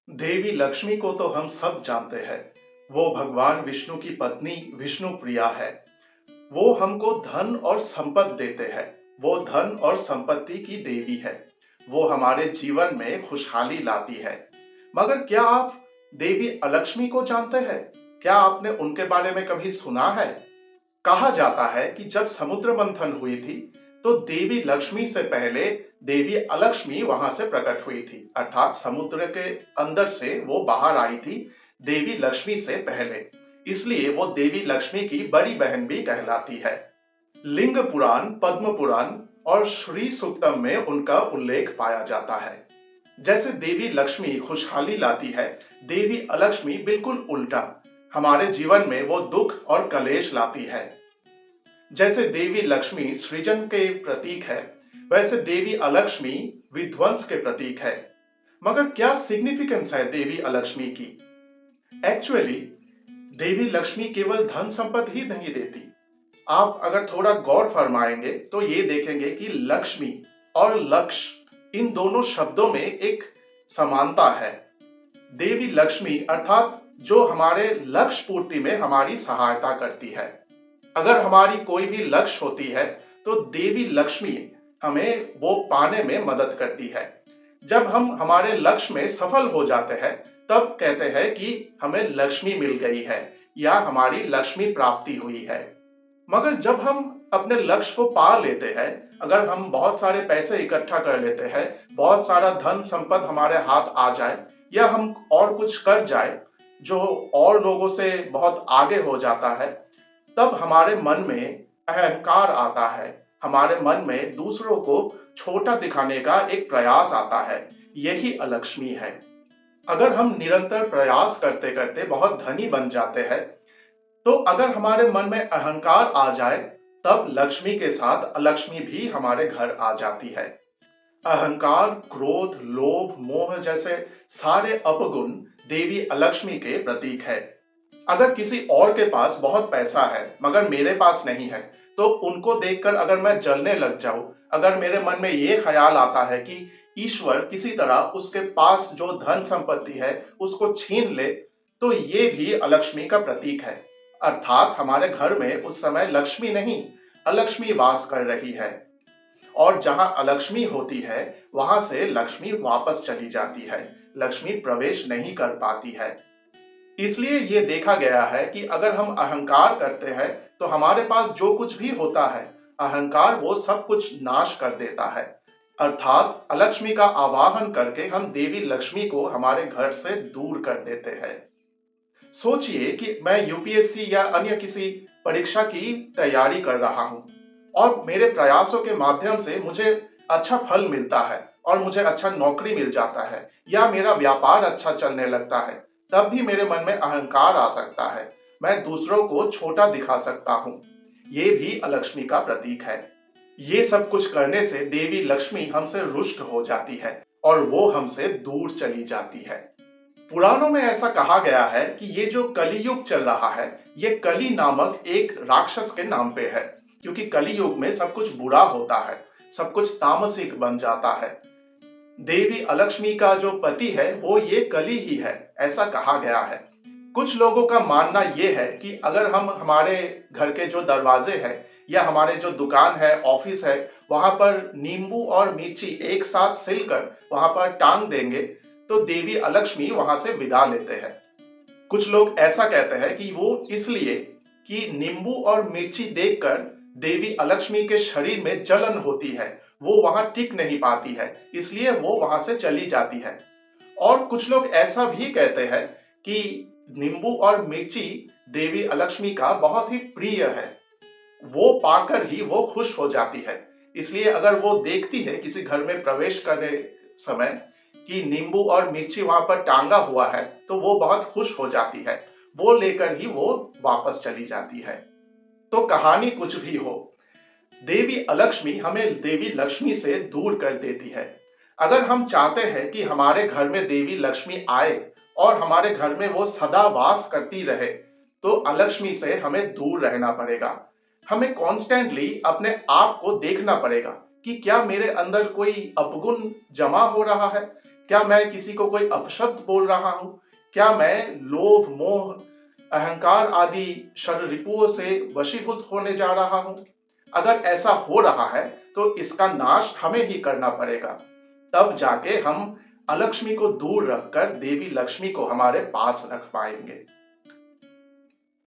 देवी लक्ष्मी को तो हम सब जानते हैं। वो भगवान विष्णु की पत्नी विष्णु प्रिया है। वो हमको धन और संपत्ति देते हैं। वो धन और संपत्ति की देवी है। वो हमारे जीवन में खुशहाली लाती है। मगर क्या आप देवी अलक्ष्मी को जानते हैं? क्या आपने उनके बारे में कभी सुना है? कहा जाता है कि जब समुद्र मंथन हुई थी तो देवी लक्ष्मी से पहले देवी अलक्ष्मी वहां से प्रकट हुई थी, अर्थात समुद्र के अंदर से वो बाहर आई थी देवी लक्ष्मी से पहले। इसलिए वो देवी लक्ष्मी की बड़ी बहन भी कहलाती है। लिंग पुराण, पद्म पुराण और श्री सूक्तम में उनका उल्लेख पाया जाता है। जैसे देवी लक्ष्मी खुशहाली लाती है, देवी अलक्ष्मी बिल्कुल उल्टा। हमारे जीवन में वो दुख और कलेश लाती है। जैसे देवी लक्ष्मी सृजन के प्रतीक है, वैसे देवी अलक्ष्मी विध्वंस के प्रतीक है। मगर क्या सिग्निफिकेंस है देवी अलक्ष्मी की? एक्चुअली देवी लक्ष्मी केवल धन संपत्ति ही नहीं देती। आप अगर थोड़ा गौर फरमाएंगे तो ये देखेंगे कि लक्ष्मी और लक्ष्य, इन दोनों शब्दों में एक समानता है। देवी लक्ष्मी अर्थात जो हमारे लक्ष्य पूर्ति में हमारी सहायता करती है। अगर हमारी कोई भी लक्ष्य होती है तो देवी लक्ष्मी हमें वो पाने में मदद करती है। जब हम हमारे लक्ष्य में सफल हो जाते हैं तब कहते हैं कि हमें लक्ष्मी मिल गई है या हमारी लक्ष्मी प्राप्ति हुई है। मगर जब हम अपने लक्ष्य को पा लेते हैं, अगर हम बहुत सारे पैसे इकट्ठा कर लेते हैं, बहुत सारा धन संपत्ति हमारे हाथ आ जाए या हम और कुछ कर जाए जो और लोगों से बहुत आगे हो जाता है, तब हमारे मन में अहंकार आता है। हमारे मन में दूसरों को छोटा दिखाने का एक प्रयास आता है। यही अलक्ष्मी है। अगर हम निरंतर प्रयास करते करते बहुत धनी बन जाते हैं, तो अगर हमारे मन में अहंकार आ जाए, तब लक्ष्मी के साथ अलक्ष्मी भी हमारे घर आ जाती है। अहंकार, क्रोध, लोभ, मोह जैसे सारे अपगुण देवी अलक्ष्मी के प्रतीक है। अगर किसी और के पास बहुत पैसा है मगर मेरे पास नहीं है, तो उनको देखकर अगर मैं जलने लग जाऊं, अगर मेरे मन में ये ख्याल आता है कि ईश्वर किसी तरह उसके पास जो धन संपत्ति है उसको छीन ले, तो ये भी अलक्ष्मी का प्रतीक है। अर्थात हमारे घर में उस समय लक्ष्मी नहीं, अलक्ष्मी वास कर रही है। और जहां अलक्ष्मी होती है वहां से लक्ष्मी वापस चली जाती है। लक्ष्मी प्रवेश नहीं कर पाती है। इसलिए ये देखा गया है कि अगर हम अहंकार करते हैं तो हमारे पास जो कुछ भी होता है, अहंकार वो सब कुछ नाश कर देता है। अर्थात अलक्ष्मी का आवाहन करके हम देवी लक्ष्मी को हमारे घर से दूर कर देते हैं। सोचिए कि मैं यूपीएससी या अन्य किसी परीक्षा की तैयारी कर रहा हूं और मेरे प्रयासों के माध्यम से मुझे अच्छा फल मिलता है और मुझे अच्छा नौकरी मिल जाता है या मेरा व्यापार अच्छा चलने लगता है, तब भी मेरे मन में अहंकार आ सकता है। मैं दूसरों को छोटा दिखा सकता हूं। ये भी अलक्ष्मी का प्रतीक है। ये सब कुछ करने से देवी लक्ष्मी हमसे रुष्ट हो जाती है और वो हमसे दूर चली जाती है। पुराणों में ऐसा कहा गया है कि ये जो कलियुग चल रहा है, ये कली नामक एक राक्षस के नाम पे है, क्योंकि कलियुग में सब कुछ बुरा होता है, सब कुछ तामसिक बन जाता है। देवी अलक्ष्मी का जो पति है वो ये कली ही है, ऐसा कहा गया है। कुछ लोगों का मानना ये है कि अगर हम हमारे घर के जो दरवाजे हैं या हमारे जो दुकान है, ऑफिस है, वहां पर नींबू और मिर्ची एक साथ सिलकर वहां पर टांग देंगे तो देवी अलक्ष्मी वहां से विदा लेते हैं। कुछ लोग ऐसा कहते हैं कि वो इसलिए कि नींबू और मिर्ची देखकर देवी अलक्ष्मी के शरीर में जलन होती है, वो वहां टिक नहीं पाती है, इसलिए वो वहां से चली जाती है। और कुछ लोग ऐसा भी कहते हैं कि नींबू और मिर्ची देवी अलक्ष्मी का बहुत ही प्रिय है, वो पाकर ही वो खुश हो जाती है। इसलिए अगर वो देखती है किसी घर में प्रवेश करने समय कि नींबू और मिर्ची वहां पर टांगा हुआ है, तो वो बहुत खुश हो जाती है। वो लेकर ही वो वापस चली जाती है। तो कहानी कुछ भी हो, देवी अलक्ष्मी हमें देवी लक्ष्मी से दूर कर देती है। अगर हम चाहते हैं कि हमारे घर में देवी लक्ष्मी आए और हमारे घर में वो सदा वास करती रहे, तो अलक्ष्मी से हमें दूर रहना पड़ेगा। हमें कॉन्स्टेंटली अपने आप को देखना पड़ेगा कि क्या मेरे अंदर कोई अपगुण जमा हो रहा है, क्या मैं किसी को कोई अपशब्द बोल रहा हूं? क्या मैं लोभ, मोह, अहंकार आदि शर रिपुओं से वशीभूत होने जा रहा हूं? अगर ऐसा हो रहा है तो इसका नाश हमें ही करना पड़ेगा। तब जाके हम अलक्ष्मी को दूर रखकर देवी लक्ष्मी को हमारे पास रख पाएंगे।